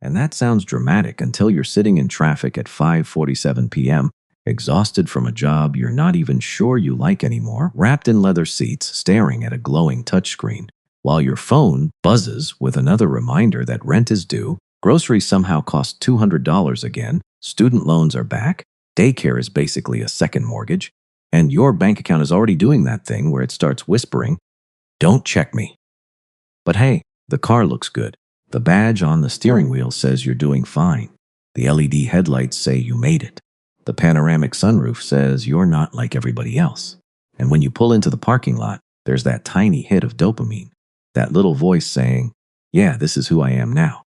And that sounds dramatic until you're sitting in traffic at 5:47 p.m., exhausted from a job you're not even sure you like anymore, wrapped in leather seats, staring at a glowing touchscreen, while your phone buzzes with another reminder that rent is due, groceries somehow cost $200 again, student loans are back, daycare is basically a second mortgage, and your bank account is already doing that thing where it starts whispering, "Don't check me." But hey, the car looks good. The badge on the steering wheel says you're doing fine. The LED headlights say you made it. The panoramic sunroof says you're not like everybody else. And when you pull into the parking lot, there's that tiny hit of dopamine. That little voice saying, "Yeah, this is who I am now."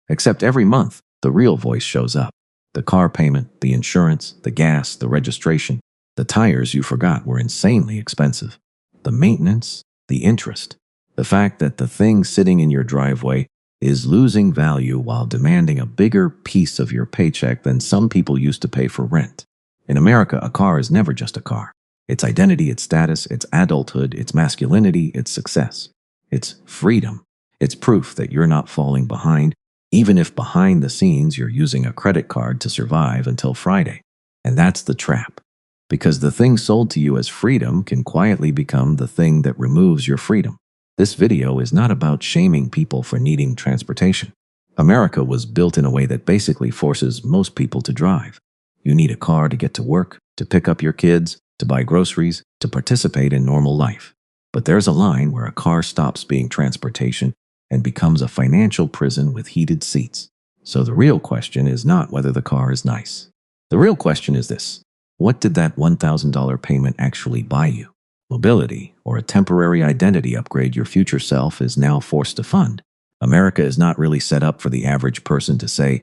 Except every month, the real voice shows up. The car payment, the insurance, the gas, the registration, the tires you forgot were insanely expensive. The maintenance, the interest. The fact that the thing sitting in your driveway is losing value while demanding a bigger piece of your paycheck than some people used to pay for rent. In America, a car is never just a car. It's identity, its status, its adulthood, its masculinity, its success. It's freedom. It's proof that you're not falling behind, even if behind the scenes you're using a credit card to survive until Friday. And that's the trap. Because the thing sold to you as freedom can quietly become the thing that removes your freedom. This video is not about shaming people for needing transportation. America was built in a way that basically forces most people to drive. You need a car to get to work, to pick up your kids, to buy groceries, to participate in normal life. But there's a line where a car stops being transportation and becomes a financial prison with heated seats. So the real question is not whether the car is nice. The real question is this: what did that $1,000 payment actually buy you? Mobility, or a temporary identity upgrade your future self is now forced to fund. America is not really set up for the average person to say,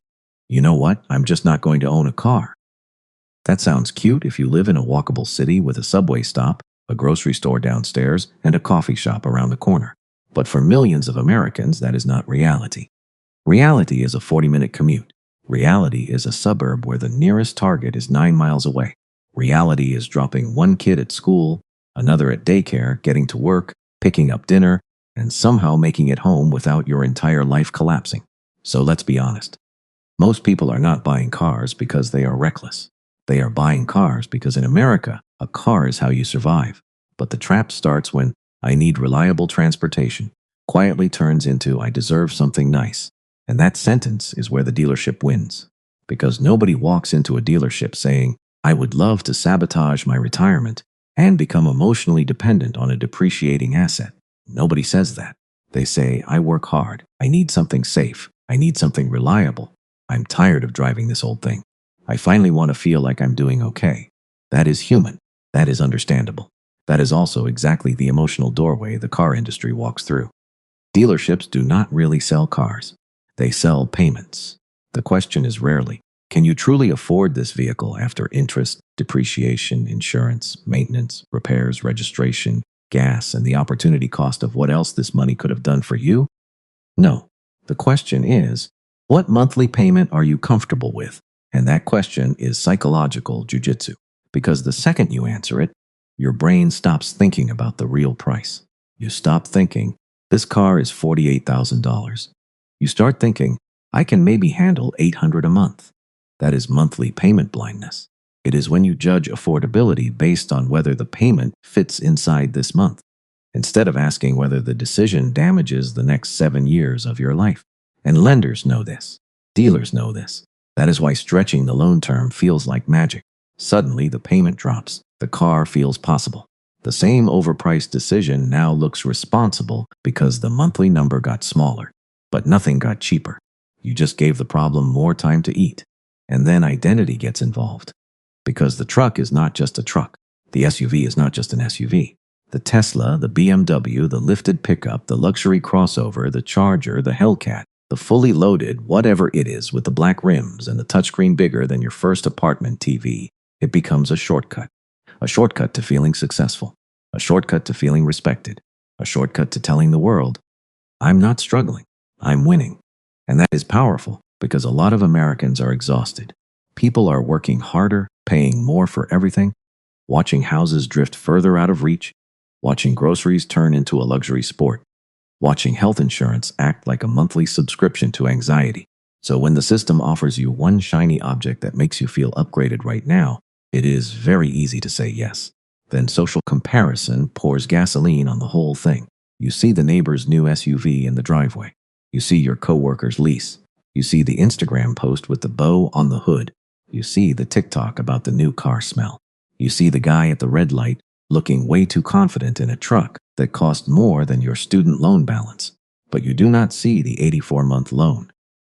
"You know what, I'm just not going to own a car." That sounds cute if you live in a walkable city with a subway stop, a grocery store downstairs, and a coffee shop around the corner. But for millions of Americans, that is not reality. Reality is a 40-minute commute. Reality is a suburb where the nearest Target is 9 miles away. Reality is dropping one kid at school, another at daycare, getting to work, picking up dinner, and somehow making it home without your entire life collapsing. So let's be honest. Most people are not buying cars because they are reckless. They are buying cars because in America, a car is how you survive. But the trap starts when "I need reliable transportation" quietly turns into "I deserve something nice." And that sentence is where the dealership wins. Because nobody walks into a dealership saying, "I would love to sabotage my retirement and become emotionally dependent on a depreciating asset." Nobody says that. They say, "I work hard. I need something safe. I need something reliable. I'm tired of driving this old thing. I finally want to feel like I'm doing okay." That is human. That is understandable. That is also exactly the emotional doorway the car industry walks through. Dealerships do not really sell cars. They sell payments. The question is rarely, can you truly afford this vehicle after interest, depreciation, insurance, maintenance, repairs, registration, gas, and the opportunity cost of what else this money could have done for you? No. The question is, what monthly payment are you comfortable with? And that question is psychological jujitsu. Because the second you answer it, your brain stops thinking about the real price. You stop thinking, "This car is $48,000. You start thinking, "I can maybe handle $800 a month." That is monthly payment blindness. It is when you judge affordability based on whether the payment fits inside this month, instead of asking whether the decision damages the next 7 years of your life. And lenders know this. Dealers know this. That is why stretching the loan term feels like magic. Suddenly, the payment drops. The car feels possible. The same overpriced decision now looks responsible because the monthly number got smaller. But nothing got cheaper. You just gave the problem more time to eat. And then identity gets involved. Because the truck is not just a truck. The SUV is not just an SUV. The Tesla, the BMW, the lifted pickup, the luxury crossover, the Charger, the Hellcat, the fully loaded whatever it is with the black rims and the touchscreen bigger than your first apartment TV, it becomes a shortcut. A shortcut to feeling successful. A shortcut to feeling respected. A shortcut to telling the world, "I'm not struggling. I'm winning." And that is powerful because a lot of Americans are exhausted. People are working harder, paying more for everything, watching houses drift further out of reach, watching groceries turn into a luxury sport, watching health insurance act like a monthly subscription to anxiety. So when the system offers you one shiny object that makes you feel upgraded right now, it is very easy to say yes. Then social comparison pours gasoline on the whole thing. You see the neighbor's new SUV in the driveway. You see your coworker's lease. You see the Instagram post with the bow on the hood. You see the TikTok about the new car smell. You see the guy at the red light looking way too confident in a truck that cost more than your student loan balance. But you do not see the 84-month loan.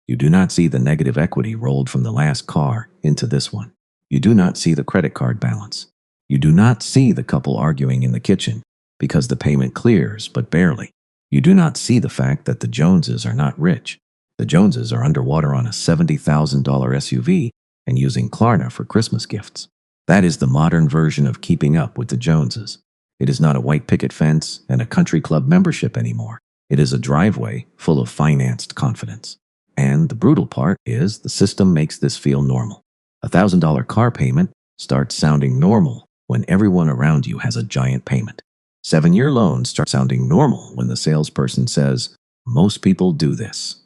You do not see the negative equity rolled from the last car into this one. You do not see the credit card balance. You do not see the couple arguing in the kitchen because the payment clears, but barely. You do not see the fact that the Joneses are not rich. The Joneses are underwater on a $70,000 SUV and using Klarna for Christmas gifts. That is the modern version of keeping up with the Joneses. It is not a white picket fence and a country club membership anymore. It is a driveway full of financed confidence. And the brutal part is the system makes this feel normal. A $1,000 car payment starts sounding normal when everyone around you has a giant payment. 7-year loans start sounding normal when the salesperson says, most people do this.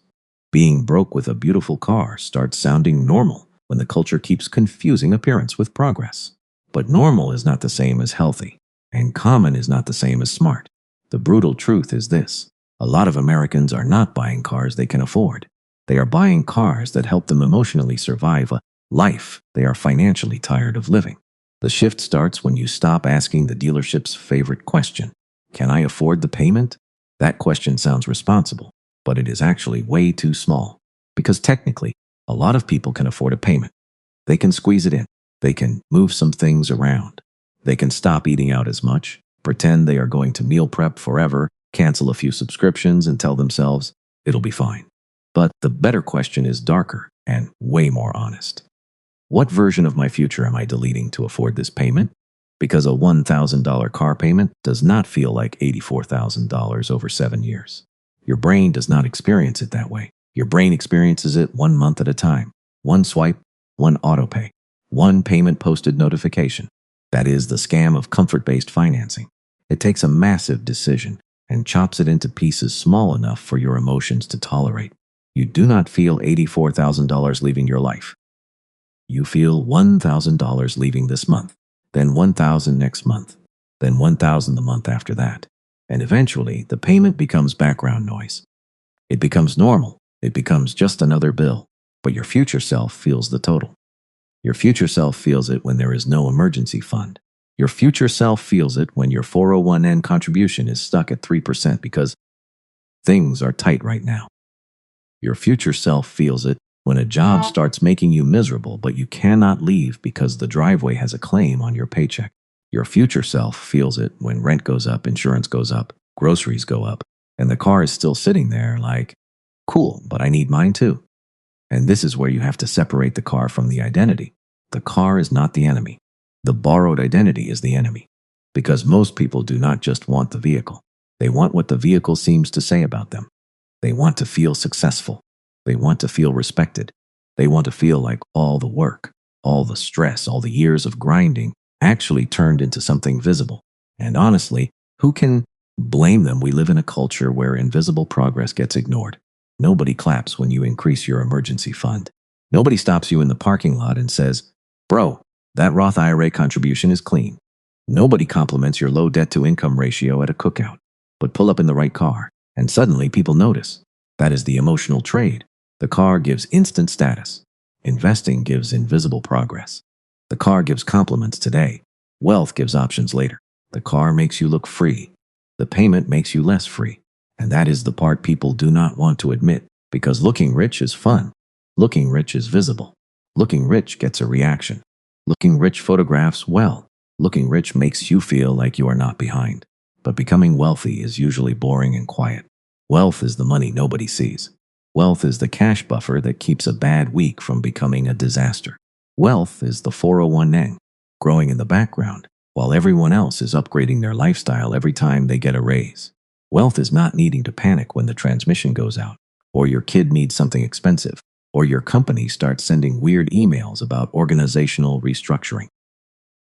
Being broke with a beautiful car starts sounding normal when the culture keeps confusing appearance with progress. But normal is not the same as healthy, and common is not the same as smart. The brutal truth is this: a lot of Americans are not buying cars they can afford. They are buying cars that help them emotionally survive a life they are financially tired of living. The shift starts when you stop asking the dealership's favorite question: can I afford the payment? That question sounds responsible, but it is actually way too small. Because technically, a lot of people can afford a payment. They can squeeze it in. They can move some things around. They can stop eating out as much, pretend they are going to meal prep forever, cancel a few subscriptions, and tell themselves it'll be fine. But the better question is darker and way more honest. What version of my future am I deleting to afford this payment? Because a $1,000 car payment does not feel like $84,000 over 7 years. Your brain does not experience it that way. Your brain experiences it 1 month at a time. One swipe, one autopay, one payment posted notification. That is the scam of comfort-based financing. It takes a massive decision and chops it into pieces small enough for your emotions to tolerate. You do not feel $84,000 leaving your life. You feel $1,000 leaving this month, then $1,000 next month, then $1,000 the month after that. And eventually, the payment becomes background noise. It becomes normal. It becomes just another bill. But your future self feels the total. Your future self feels it when there is no emergency fund. Your future self feels it when your 401(k) contribution is stuck at 3% because things are tight right now. Your future self feels it when a job starts making you miserable, but you cannot leave because the driveway has a claim on your paycheck. Your future self feels it when rent goes up, insurance goes up, groceries go up, and the car is still sitting there like, cool, but I need mine too. And this is where you have to separate the car from the identity. The car is not the enemy. The borrowed identity is the enemy. Because most people do not just want the vehicle. They want what the vehicle seems to say about them. They want to feel successful. They want to feel respected. They want to feel like all the work, all the stress, all the years of grinding actually turned into something visible. And honestly, who can blame them? We live in a culture where invisible progress gets ignored. Nobody claps when you increase your emergency fund. Nobody stops you in the parking lot and says, bro, that Roth IRA contribution is clean. Nobody compliments your low debt-to-income ratio at a cookout. But pull up in the right car, and suddenly people notice. That is the emotional trade. The car gives instant status. Investing gives invisible progress. The car gives compliments today. Wealth gives options later. The car makes you look free. The payment makes you less free. And that is the part people do not want to admit, because looking rich is fun. Looking rich is visible. Looking rich gets a reaction. Looking rich photographs well. Looking rich makes you feel like you are not behind. But becoming wealthy is usually boring and quiet. Wealth is the money nobody sees. Wealth is the cash buffer that keeps a bad week from becoming a disaster. Wealth is the 401(k) growing in the background while everyone else is upgrading their lifestyle every time they get a raise. Wealth is not needing to panic when the transmission goes out, or your kid needs something expensive, or your company starts sending weird emails about organizational restructuring.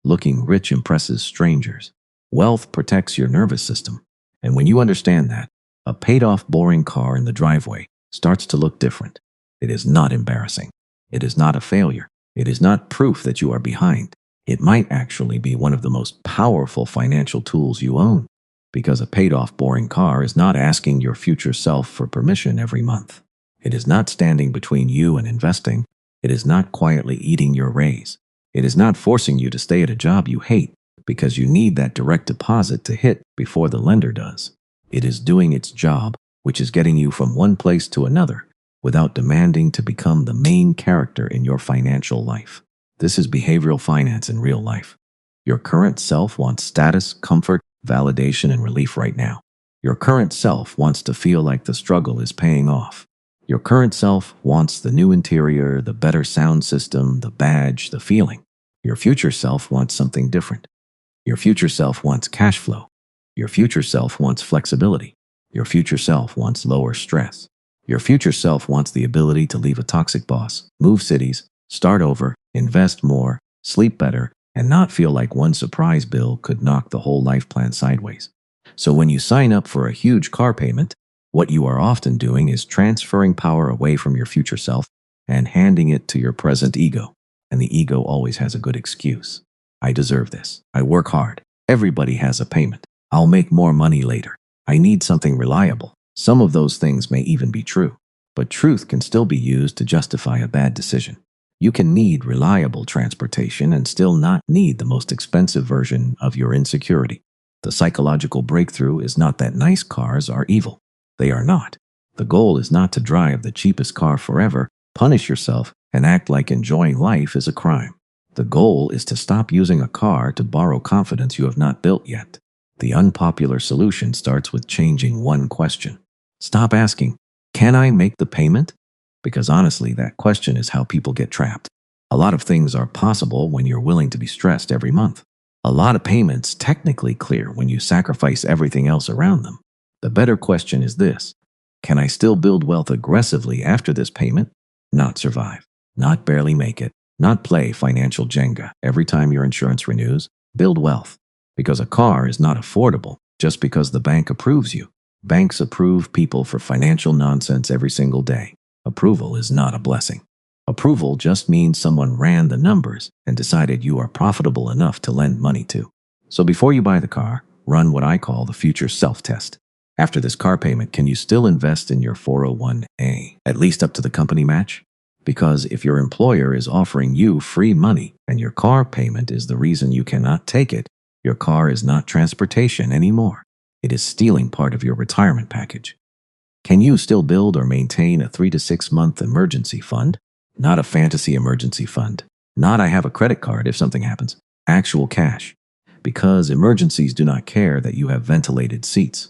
Looking rich impresses strangers. Wealth protects your nervous system. And when you understand that, a paid-off boring car in the driveway starts to look different. It is not embarrassing. It is not a failure. It is not proof that you are behind. It might actually be one of the most powerful financial tools you own, because a paid-off boring car is not asking your future self for permission every month. It is not standing between you and investing. It is not quietly eating your raise. It is not forcing you to stay at a job you hate because you need that direct deposit to hit before the lender does. It is doing its job, which is getting you from one place to another without demanding to become the main character in your financial life. This is behavioral finance in real life. Your current self wants status, comfort, validation, and relief right now. Your current self wants to feel like the struggle is paying off. Your current self wants the new interior, the better sound system, the badge, the feeling. Your future self wants something different. Your future self wants cash flow. Your future self wants flexibility. Your future self wants lower stress. Your future self wants the ability to leave a toxic boss, move cities, start over, invest more, sleep better, and not feel like one surprise bill could knock the whole life plan sideways. So when you sign up for a huge car payment, what you are often doing is transferring power away from your future self and handing it to your present ego. And the ego always has a good excuse. I deserve this. I work hard. Everybody has a payment. I'll make more money later. I need something reliable. Some of those things may even be true, but truth can still be used to justify a bad decision. You can need reliable transportation and still not need the most expensive version of your insecurity. The psychological breakthrough is not that nice cars are evil. They are not. The goal is not to drive the cheapest car forever, punish yourself, and act like enjoying life is a crime. The goal is to stop using a car to borrow confidence you have not built yet. The unpopular solution starts with changing one question. Stop asking, "Can I make the payment?" Because honestly, that question is how people get trapped. A lot of things are possible when you're willing to be stressed every month. A lot of payments technically clear when you sacrifice everything else around them. The better question is this: can I still build wealth aggressively after this payment? Not survive. Not barely make it. Not play financial Jenga every time your insurance renews. Build wealth. Because a car is not affordable just because the bank approves you. Banks approve people for financial nonsense every single day. Approval is not a blessing. Approval just means someone ran the numbers and decided you are profitable enough to lend money to. So before you buy the car, run what I call the future self-test. After this car payment, can you still invest in your 401(a), at least up to the company match? Because if your employer is offering you free money and your car payment is the reason you cannot take it, your car is not transportation anymore. It is stealing part of your retirement package. Can you still build or maintain a 3 to 6 month emergency fund? Not a fantasy emergency fund. Not I have a credit card if something happens. Actual cash. Because emergencies do not care that you have ventilated seats.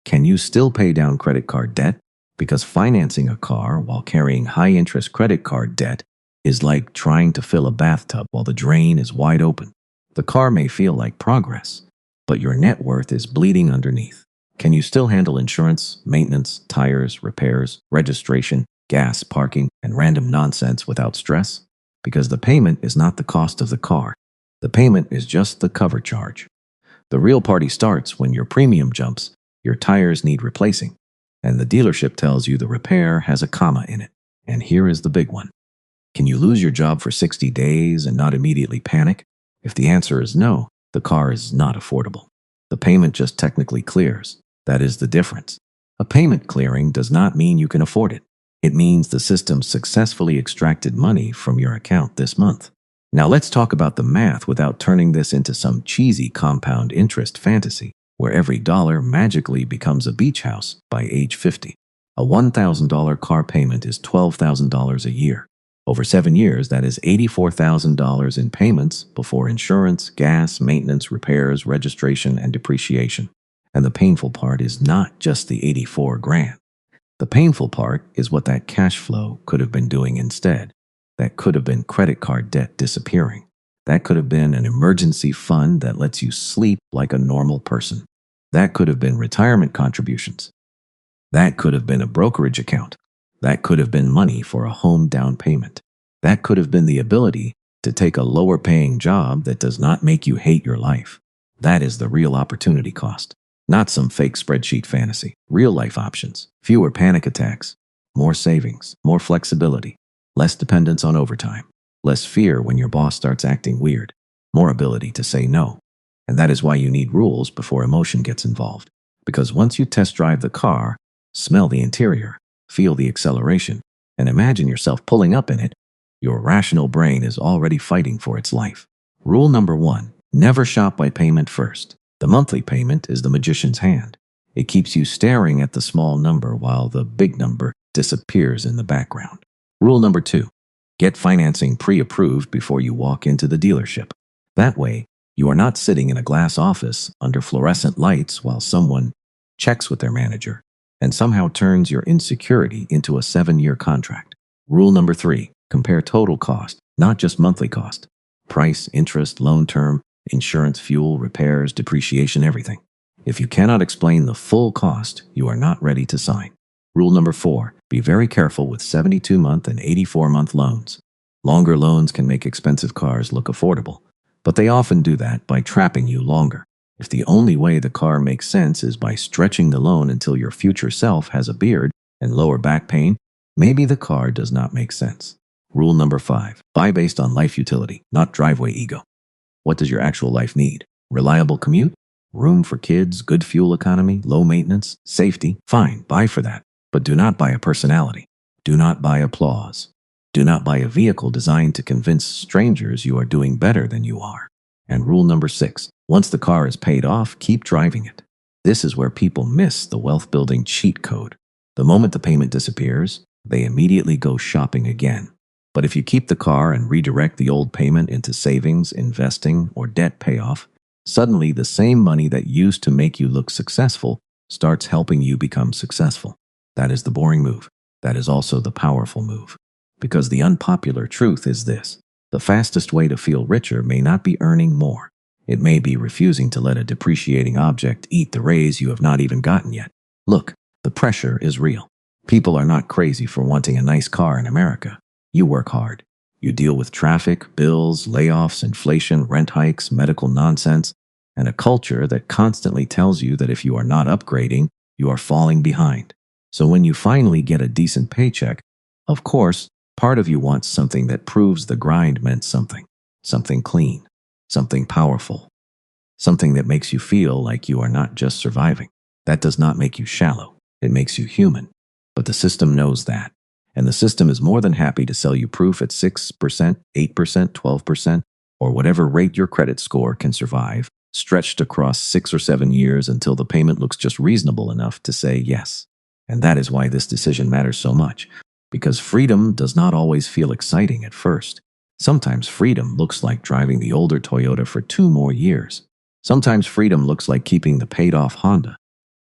Can you still pay down credit card debt? Because financing a car while carrying high-interest credit card debt is like trying to fill a bathtub while the drain is wide open. The car may feel like progress, but your net worth is bleeding underneath. Can you still handle insurance, maintenance, tires, repairs, registration, gas, parking, and random nonsense without stress? Because the payment is not the cost of the car. The payment is just the cover charge. The real party starts when your premium jumps, your tires need replacing, and the dealership tells you the repair has a comma in it. And here is the big one. Can you lose your job for 60 days and not immediately panic? If the answer is no, the car is not affordable. The payment just technically clears. That is the difference. A payment clearing does not mean you can afford it. It means the system successfully extracted money from your account this month. Now let's talk about the math without turning this into some cheesy compound interest fantasy, where every dollar magically becomes a beach house by age 50. A $1,000 car payment is $12,000 a year. Over 7 years, that is $84,000 in payments before insurance, gas, maintenance, repairs, registration, and depreciation. And the painful part is not just the 84 grand. The painful part is what that cash flow could have been doing instead. That could have been credit card debt disappearing. That could have been an emergency fund that lets you sleep like a normal person. That could have been retirement contributions. That could have been a brokerage account. That could have been money for a home down payment. That could have been the ability to take a lower paying job that does not make you hate your life. That is the real opportunity cost. Not some fake spreadsheet fantasy. Real life options. Fewer panic attacks. more savings, more flexibility, less dependence on overtime, less fear when your boss starts acting weird, more ability to say no. And that is why you need rules before emotion gets involved. Because once you test drive the car, smell the interior, feel the acceleration, and imagine yourself pulling up in it, your rational brain is already fighting for its life. Rule number 1, never shop by payment first. The monthly payment is the magician's hand. It keeps you staring at the small number while the big number disappears in the background. Rule number 2, get financing pre-approved before you walk into the dealership. That way, you are not sitting in a glass office under fluorescent lights while someone checks with their manager and somehow turns your insecurity into a 7-year contract. Rule number 3, compare total cost, not just monthly cost. Price, interest, loan term, insurance, fuel, repairs, depreciation, everything. If you cannot explain the full cost, you are not ready to sign. Rule number 4, be very careful with 72-month and 84-month loans. Longer loans can make expensive cars look affordable, but they often do that by trapping you longer. If the only way the car makes sense is by stretching the loan until your future self has a beard and lower back pain, maybe the car does not make sense. Rule number 5, buy based on life utility, not driveway ego. What does your actual life need? Reliable commute? Room for kids, good fuel economy, low maintenance, safety? Fine, buy for that. But do not buy a personality. Do not buy applause. Do not buy a vehicle designed to convince strangers you are doing better than you are. And rule number 6, once the car is paid off, keep driving it. This is where people miss the wealth-building cheat code. The moment the payment disappears, they immediately go shopping again. But if you keep the car and redirect the old payment into savings, investing, or debt payoff, suddenly the same money that used to make you look successful starts helping you become successful. That is the boring move. That is also the powerful move. Because the unpopular truth is this: the fastest way to feel richer may not be earning more. It may be refusing to let a depreciating object eat the raise you have not even gotten yet. Look, the pressure is real. People are not crazy for wanting a nice car in America. You work hard. You deal with traffic, bills, layoffs, inflation, rent hikes, medical nonsense, and a culture that constantly tells you that if you are not upgrading, you are falling behind. So when you finally get a decent paycheck, of course, part of you wants something that proves the grind meant something. Something clean. Something powerful. Something that makes you feel like you are not just surviving. That does not make you shallow. It makes you human. But the system knows that. And the system is more than happy to sell you proof at 6%, 8%, 12%, or whatever rate your credit score can survive, stretched across 6 or 7 years until the payment looks just reasonable enough to say yes. And that is why this decision matters so much. Because freedom does not always feel exciting at first. Sometimes freedom looks like driving the older Toyota for 2 more years. Sometimes freedom looks like keeping the paid-off Honda,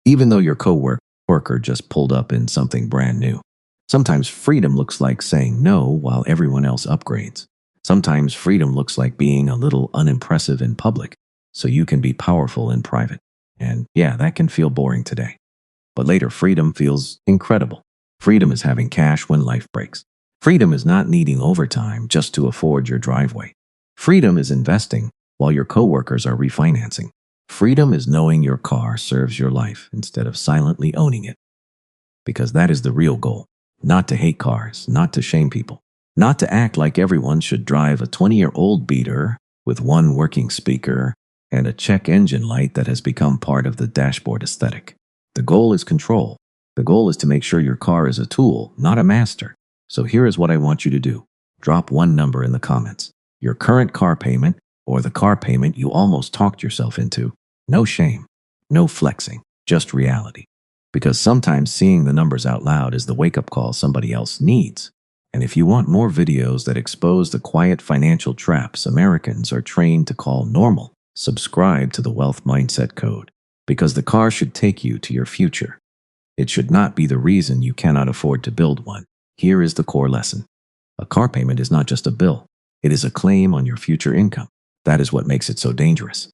even though your co-worker just pulled up in something brand new. Sometimes freedom looks like saying no while everyone else upgrades. Sometimes freedom looks like being a little unimpressive in public, so you can be powerful in private. And yeah, that can feel boring today. But later, freedom feels incredible. Freedom is having cash when life breaks. Freedom is not needing overtime just to afford your driveway. Freedom is investing while your coworkers are refinancing. Freedom is knowing your car serves your life instead of silently owning it. Because that is the real goal. Not to hate cars, not to shame people, not to act like everyone should drive a 20-year-old beater with one working speaker and a check engine light that has become part of the dashboard aesthetic. The goal is control. The goal is to make sure your car is a tool, not a master. So here is what I want you to do. Drop one number in the comments. Your current car payment or the car payment you almost talked yourself into. No shame, no flexing, just reality. Because sometimes seeing the numbers out loud is the wake-up call somebody else needs. And if you want more videos that expose the quiet financial traps Americans are trained to call normal, subscribe to the Wealth Mindset Code. Because the car should take you to your future. It should not be the reason you cannot afford to build one. Here is the core lesson. A car payment is not just a bill. It is a claim on your future income. That is what makes it so dangerous.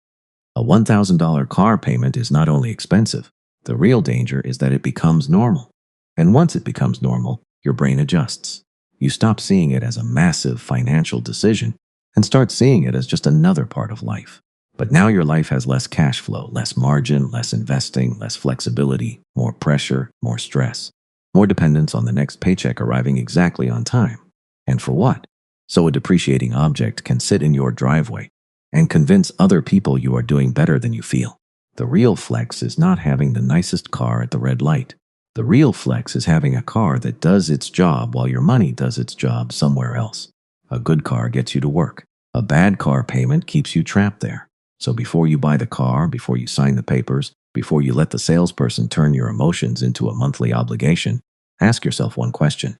A $1,000 car payment is not only expensive. The real danger is that it becomes normal. And once it becomes normal, your brain adjusts. You stop seeing it as a massive financial decision and start seeing it as just another part of life. But now your life has less cash flow, less margin, less investing, less flexibility, more pressure, more stress. more dependence on the next paycheck arriving exactly on time. And for what? So a depreciating object can sit in your driveway and convince other people you are doing better than you feel. The real flex is not having the nicest car at the red light. The real flex is having a car that does its job while your money does its job somewhere else. A good car gets you to work. A bad car payment keeps you trapped there. So before you buy the car, before you sign the papers, before you let the salesperson turn your emotions into a monthly obligation, ask yourself one question.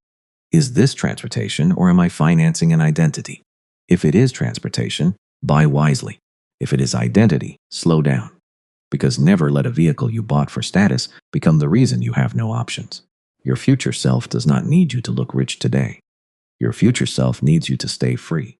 Is this transportation or am I financing an identity? If it is transportation, buy wisely. If it is identity, slow down. Because never let a vehicle you bought for status become the reason you have no options. Your future self does not need you to look rich today. Your future self needs you to stay free.